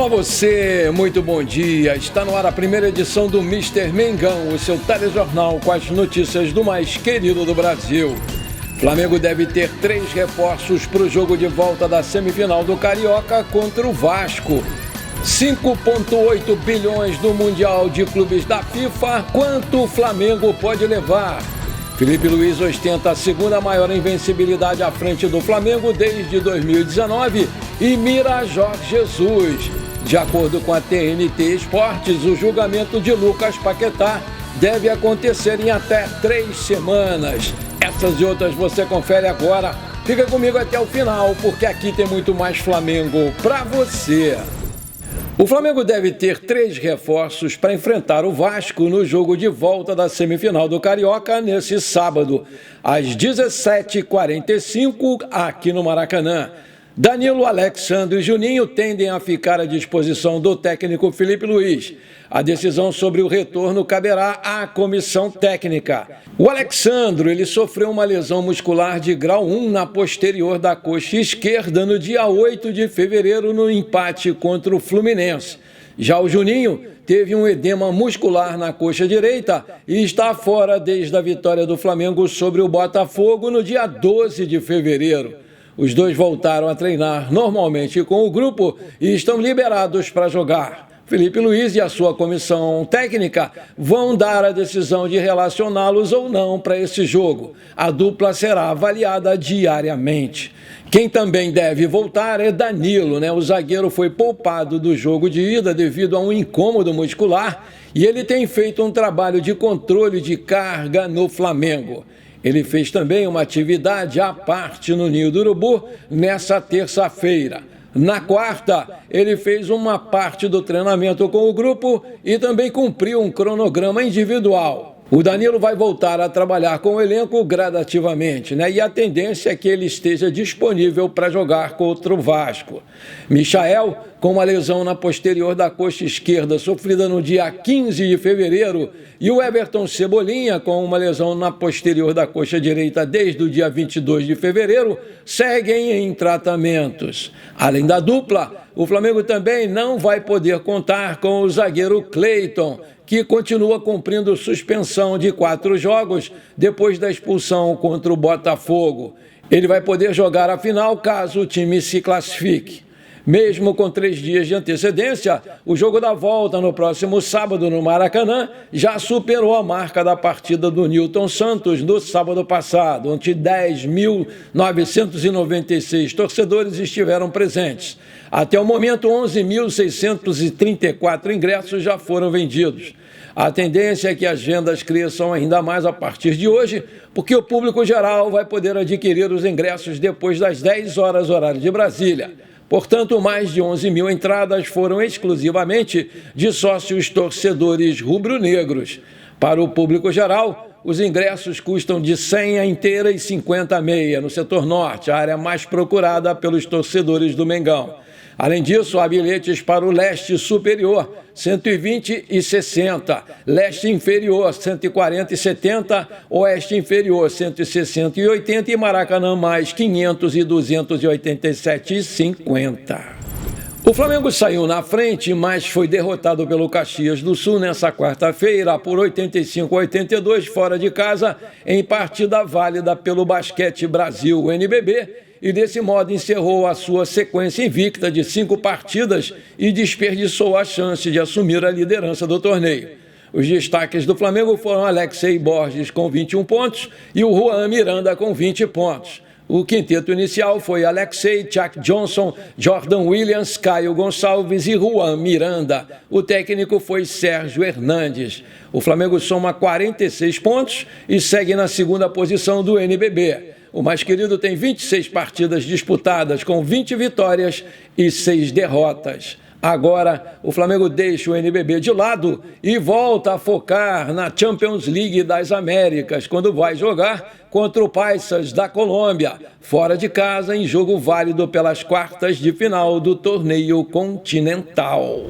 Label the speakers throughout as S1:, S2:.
S1: Olá você, muito bom dia. Está no ar a primeira edição do Mister Mengão, o seu telejornal com as notícias do mais querido do Brasil. Flamengo deve ter 3 reforços para o jogo de volta da semifinal do Carioca contra o Vasco. 5,8 bilhões do Mundial de Clubes da FIFA, quanto o Flamengo pode levar? Felipe Luiz ostenta a segunda maior invencibilidade à frente do Flamengo desde 2019 e mira Jorge Jesus. De acordo com a TNT Esportes, o julgamento de Lucas Paquetá deve acontecer em até 3 semanas. Essas e outras você confere agora. Fica comigo até o final, porque aqui tem muito mais Flamengo para você. O Flamengo deve ter 3 reforços para enfrentar o Vasco no jogo de volta da semifinal do Carioca nesse sábado, às 17h45, aqui no Maracanã. Danilo, Alexandre e Juninho tendem a ficar à disposição do técnico Felipe Luiz. A decisão sobre o retorno caberá à comissão técnica. O Alexandre, ele sofreu uma lesão muscular de grau 1 na posterior da coxa esquerda no dia 8 de fevereiro no empate contra o Fluminense. Já o Juninho teve um edema muscular na coxa direita e está fora desde a vitória do Flamengo sobre o Botafogo no dia 12 de fevereiro. Os dois voltaram a treinar normalmente com o grupo e estão liberados para jogar. Felipe Luiz e a sua comissão técnica vão dar a decisão de relacioná-los ou não para esse jogo. A dupla será avaliada diariamente. Quem também deve voltar é Danilo, O zagueiro foi poupado do jogo de ida devido a um incômodo muscular e ele tem feito um trabalho de controle de carga no Flamengo. Ele fez também uma atividade à parte no Ninho do Urubu nessa terça-feira. Na quarta, ele fez uma parte do treinamento com o grupo e também cumpriu um cronograma individual. O Danilo vai voltar a trabalhar com o elenco gradativamente, E a tendência é que ele esteja disponível para jogar contra o Vasco. Michael, com uma lesão na posterior da coxa esquerda sofrida no dia 15 de fevereiro, e o Everton Cebolinha, com uma lesão na posterior da coxa direita desde o dia 22 de fevereiro, seguem em tratamentos. Além da dupla, o Flamengo também não vai poder contar com o zagueiro Cleiton, que continua cumprindo suspensão de 4 jogos depois da expulsão contra o Botafogo. Ele vai poder jogar a final caso o time se classifique. Mesmo com 3 dias de antecedência, o jogo da volta no próximo sábado no Maracanã já superou a marca da partida do Nilton Santos no sábado passado, onde 10.996 torcedores estiveram presentes. Até o momento, 11.634 ingressos já foram vendidos. A tendência é que as vendas cresçam ainda mais a partir de hoje, porque o público geral vai poder adquirir os ingressos depois das 10 horas, horário de Brasília. Portanto, mais de 11 mil entradas foram exclusivamente de sócios torcedores rubro-negros. Para o público geral, os ingressos custam de 100 a inteira e 50 a meia no setor norte, a área mais procurada pelos torcedores do Mengão. Além disso, há bilhetes para o leste superior, 120 e 60, leste inferior, 140 e 70, oeste inferior, 160 e 80 e Maracanã mais 500 e 287 e 50. O Flamengo saiu na frente, mas foi derrotado pelo Caxias do Sul nessa quarta-feira por 85 a 82 fora de casa, em partida válida pelo Basquete Brasil, NBB, e desse modo encerrou a sua sequência invicta de 5 partidas e desperdiçou a chance de assumir a liderança do torneio. Os destaques do Flamengo foram Alexei Borges com 21 pontos e o Juan Miranda com 20 pontos. O quinteto inicial foi Alexei, Chuck Johnson, Jordan Williams, Caio Gonçalves e Juan Miranda. O técnico foi Sérgio Hernandes. O Flamengo soma 46 pontos e segue na segunda posição do NBB. O mais querido tem 26 partidas disputadas, com 20 vitórias e 6 derrotas. Agora, o Flamengo deixa o NBB de lado e volta a focar na Champions League das Américas, quando vai jogar contra o Paisas da Colômbia, fora de casa, em jogo válido pelas quartas de final do torneio continental.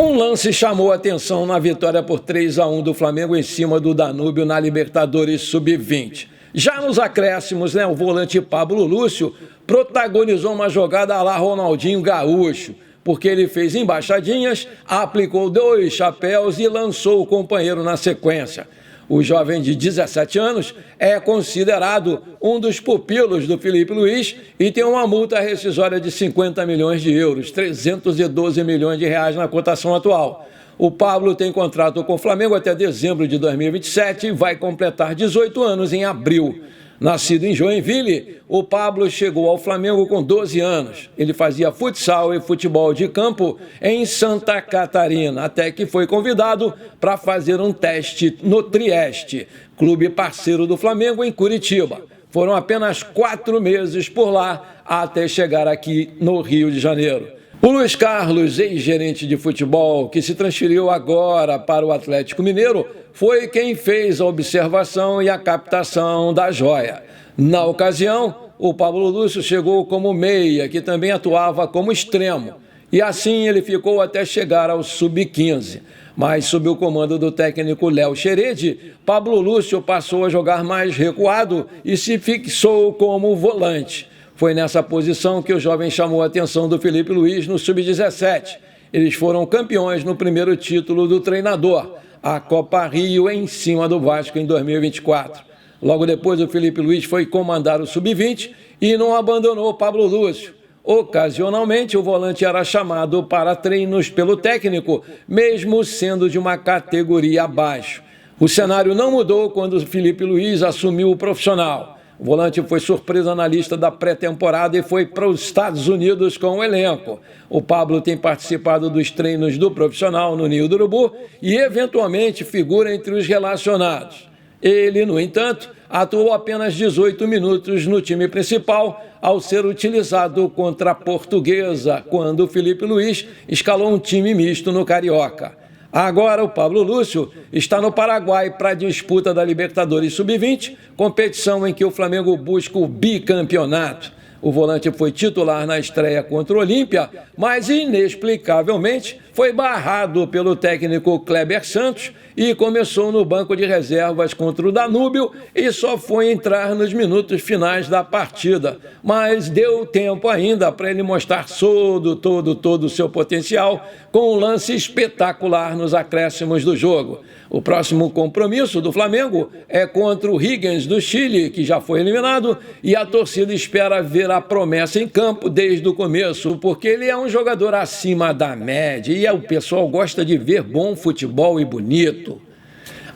S1: Um lance chamou a atenção na vitória por 3-1 do Flamengo em cima do Danúbio na Libertadores Sub-20. Já nos acréscimos, o volante Pablo Lúcio protagonizou uma jogada à la Ronaldinho Gaúcho. porque ele fez embaixadinhas, aplicou 2 chapéus e lançou o companheiro na sequência. O jovem de 17 anos é considerado um dos pupilos do Filipe Luís e tem uma multa rescisória de 50 milhões de euros, 312 milhões de reais na cotação atual. O Pablo tem contrato com o Flamengo até dezembro de 2027 e vai completar 18 anos em abril. Nascido em Joinville, o Pablo chegou ao Flamengo com 12 anos. Ele fazia futsal e futebol de campo em Santa Catarina, até que foi convidado para fazer um teste no Trieste, clube parceiro do Flamengo em Curitiba. Foram apenas 4 meses por lá até chegar aqui no Rio de Janeiro. O Luiz Carlos, ex-gerente de futebol, que se transferiu agora para o Atlético Mineiro, foi quem fez a observação e a captação da joia. Na ocasião, o Pablo Lúcio chegou como meia, que também atuava como extremo. E assim ele ficou até chegar ao sub-15. Mas, sob o comando do técnico Léo Xeredi, Pablo Lúcio passou a jogar mais recuado e se fixou como volante. Foi nessa posição que o jovem chamou a atenção do Filipe Luís no sub-17. Eles foram campeões no primeiro título do treinador, a Copa Rio, em cima do Vasco em 2024. Logo depois, o Filipe Luís foi comandar o sub-20 e não abandonou o Pablo Lúcio. Ocasionalmente, o volante era chamado para treinos pelo técnico, mesmo sendo de uma categoria abaixo. O cenário não mudou quando o Filipe Luís assumiu o profissional. O volante foi surpresa na lista da pré-temporada e foi para os Estados Unidos com o elenco. O Pablo tem participado dos treinos do profissional no Ninho do Urubu e, eventualmente, figura entre os relacionados. Ele, no entanto, atuou apenas 18 minutos no time principal ao ser utilizado contra a Portuguesa, quando o Filipe Luís escalou um time misto no Carioca. Agora, o Pablo Lúcio está no Paraguai para a disputa da Libertadores Sub-20, competição em que o Flamengo busca o bicampeonato. O volante foi titular na estreia contra o Olímpia, mas inexplicavelmente foi barrado pelo técnico Kleber Santos e começou no banco de reservas contra o Danúbio e só foi entrar nos minutos finais da partida. Mas deu tempo ainda para ele mostrar todo o seu potencial com um lance espetacular nos acréscimos do jogo. O próximo compromisso do Flamengo é contra o Higgins do Chile, que já foi eliminado, e a torcida espera ver a promessa em campo desde o começo, porque ele é um jogador acima da média e o pessoal gosta de ver bom futebol e bonito.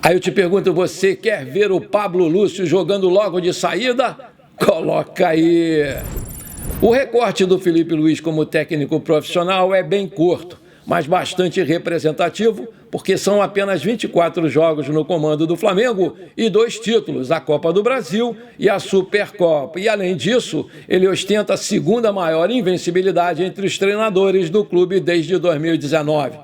S1: Aí eu te pergunto, você quer ver o Pablo Lúcio jogando logo de saída? Coloca aí! O recorte do Filipe Luís como técnico profissional é bem curto, mas bastante representativo, porque são apenas 24 jogos no comando do Flamengo e 2 títulos, a Copa do Brasil e a Supercopa. E, além disso, ele ostenta a segunda maior invencibilidade entre os treinadores do clube desde 2019.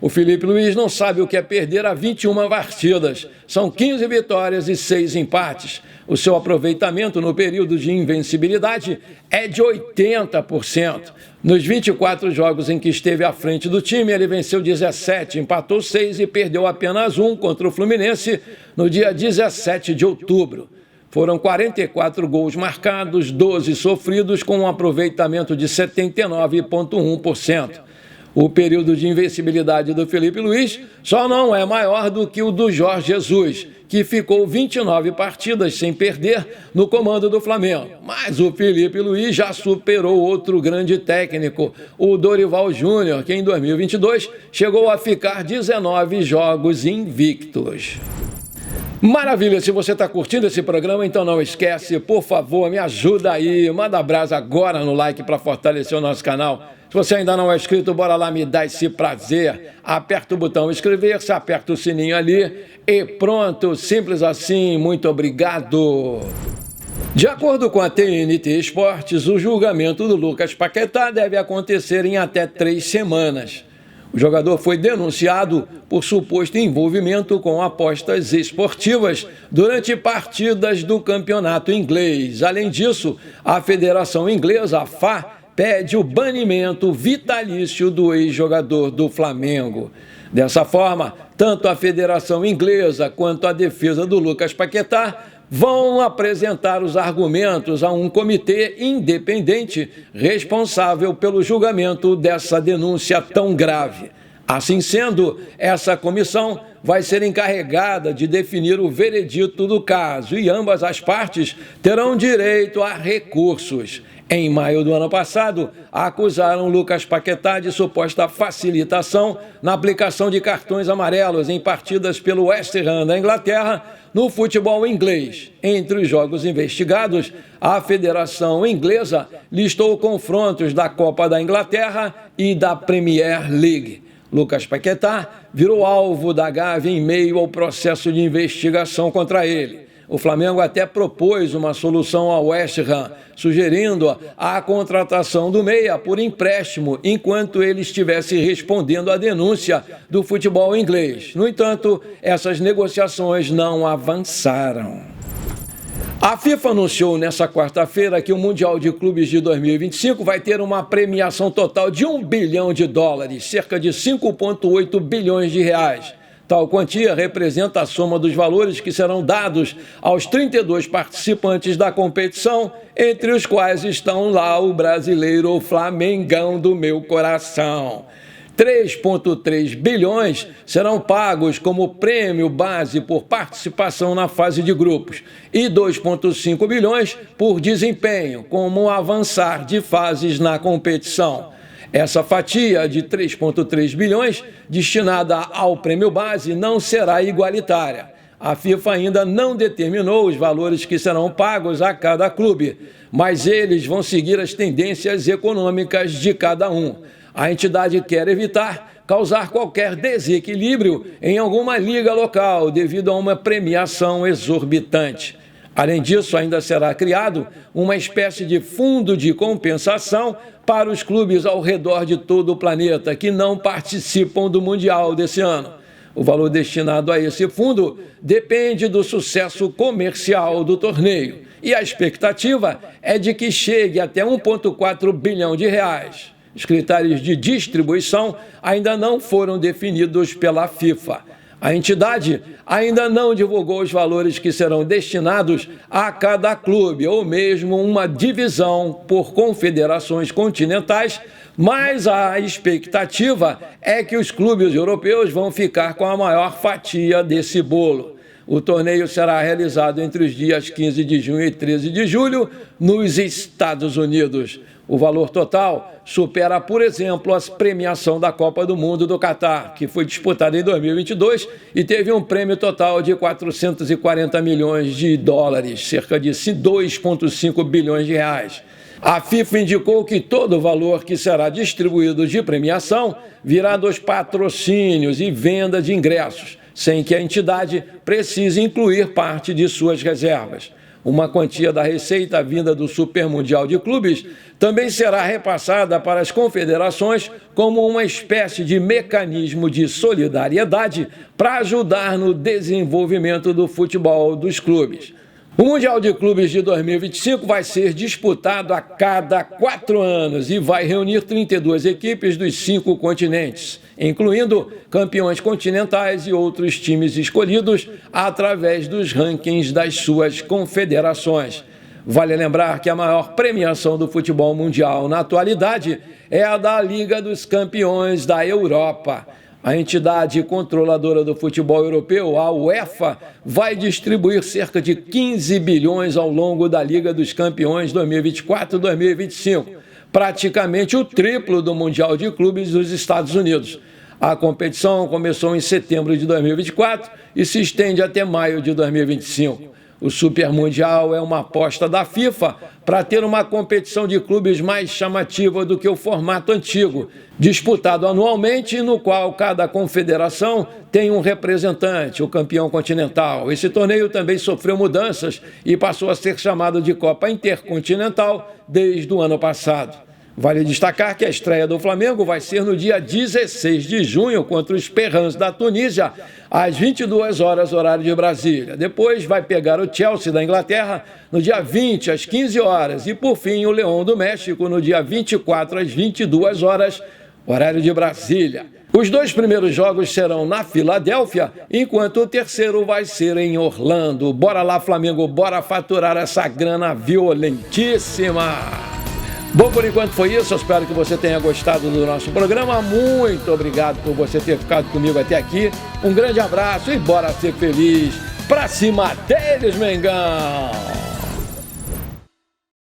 S1: O Filipe Luís não sabe o que é perder a 21 partidas. São 15 vitórias e 6 empates. O seu aproveitamento no período de invencibilidade é de 80%. Nos 24 jogos em que esteve à frente do time, ele venceu 17, empatou 6 e perdeu apenas 1 contra o Fluminense no dia 17 de outubro. Foram 44 gols marcados, 12 sofridos, com um aproveitamento de 79,1%. O período de invencibilidade do Filipe Luís só não é maior do que o do Jorge Jesus, que ficou 29 partidas sem perder no comando do Flamengo. Mas o Filipe Luís já superou outro grande técnico, o Dorival Júnior, que em 2022 chegou a ficar 19 jogos invictos. Maravilha, se você está curtindo esse programa, então não esquece, por favor, me ajuda aí, manda brasa agora no like para fortalecer o nosso canal. Se você ainda não é inscrito, bora lá me dar esse prazer. Aperta o botão inscrever-se, aperta o sininho ali e pronto, simples assim, muito obrigado. De acordo com a TNT Esportes, o julgamento do Lucas Paquetá deve acontecer em até 3 semanas. O jogador foi denunciado por suposto envolvimento com apostas esportivas durante partidas do campeonato inglês. Além disso, a Federação Inglesa, a FA, pede o banimento vitalício do ex-jogador do Flamengo. Dessa forma, tanto a Federação Inglesa quanto a defesa do Lucas Paquetá vão apresentar os argumentos a um comitê independente responsável pelo julgamento dessa denúncia tão grave. Assim sendo, essa comissão vai ser encarregada de definir o veredito do caso e ambas as partes terão direito a recursos. Em maio do ano passado, acusaram Lucas Paquetá de suposta facilitação na aplicação de cartões amarelos em partidas pelo West Ham da Inglaterra no futebol inglês. Entre os jogos investigados, a Federação Inglesa listou confrontos da Copa da Inglaterra e da Premier League. Lucas Paquetá virou alvo da Gávea em meio ao processo de investigação contra ele. O Flamengo até propôs uma solução ao West Ham, sugerindo a contratação do meia por empréstimo, enquanto ele estivesse respondendo à denúncia do futebol inglês. No entanto, essas negociações não avançaram. A FIFA anunciou nesta quarta-feira que o Mundial de Clubes de 2025 vai ter uma premiação total de US$ 1 bilhão, cerca de 5,8 bilhões de reais. Tal quantia representa a soma dos valores que serão dados aos 32 participantes da competição, entre os quais estão lá o brasileiro Flamengão do meu coração. 3,3 bilhões serão pagos como prêmio base por participação na fase de grupos e 2,5 bilhões por desempenho, como avançar de fases na competição. Essa fatia de 3,3 bilhões destinada ao prêmio base não será igualitária. A FIFA ainda não determinou os valores que serão pagos a cada clube, mas eles vão seguir as tendências econômicas de cada um. A entidade quer evitar causar qualquer desequilíbrio em alguma liga local devido a uma premiação exorbitante. Além disso, ainda será criado uma espécie de fundo de compensação para os clubes ao redor de todo o planeta que não participam do Mundial desse ano. O valor destinado a esse fundo depende do sucesso comercial do torneio e a expectativa é de que chegue até 1,4 bilhão de reais. Os critérios de distribuição ainda não foram definidos pela FIFA. A entidade ainda não divulgou os valores que serão destinados a cada clube, ou mesmo uma divisão por confederações continentais, mas a expectativa é que os clubes europeus vão ficar com a maior fatia desse bolo. O torneio será realizado entre os dias 15 de junho e 13 de julho, nos Estados Unidos. O valor total supera, por exemplo, a premiação da Copa do Mundo do Catar, que foi disputada em 2022 e teve um prêmio total de 440 milhões de dólares, cerca de 2,5 bilhões de reais. A FIFA indicou que todo o valor que será distribuído de premiação virá dos patrocínios e venda de ingressos, sem que a entidade precise incluir parte de suas reservas. Uma quantia da receita vinda do Super Mundial de Clubes também será repassada para as confederações como uma espécie de mecanismo de solidariedade para ajudar no desenvolvimento do futebol dos clubes. O Mundial de Clubes de 2025 vai ser disputado a cada 4 anos e vai reunir 32 equipes dos 5 continentes, incluindo campeões continentais e outros times escolhidos através dos rankings das suas confederações. Vale lembrar que a maior premiação do futebol mundial na atualidade é a da Liga dos Campeões da Europa. A entidade controladora do futebol europeu, a UEFA, vai distribuir cerca de 15 bilhões ao longo da Liga dos Campeões 2024-2025, praticamente o triplo do Mundial de Clubes dos Estados Unidos. A competição começou em setembro de 2024 e se estende até maio de 2025. O Super Mundial é uma aposta da FIFA para ter uma competição de clubes mais chamativa do que o formato antigo, disputado anualmente, no qual cada confederação tem um representante, o campeão continental. Esse torneio também sofreu mudanças e passou a ser chamado de Copa Intercontinental desde o ano passado. Vale destacar que a estreia do Flamengo vai ser no dia 16 de junho contra os Perrans da Tunísia, às 22 horas, horário de Brasília. Depois vai pegar o Chelsea da Inglaterra no dia 20, às 15 horas. E, por fim, o Leão do México no dia 24, às 22 horas, horário de Brasília. Os 2 primeiros jogos serão na Filadélfia, enquanto o terceiro vai ser em Orlando. Bora lá, Flamengo, bora faturar essa grana violentíssima! Bom, por enquanto foi isso. Eu espero que você tenha gostado do nosso programa. Muito obrigado por você ter ficado comigo até aqui. Um grande abraço e bora ser feliz. Pra cima deles, Mengão!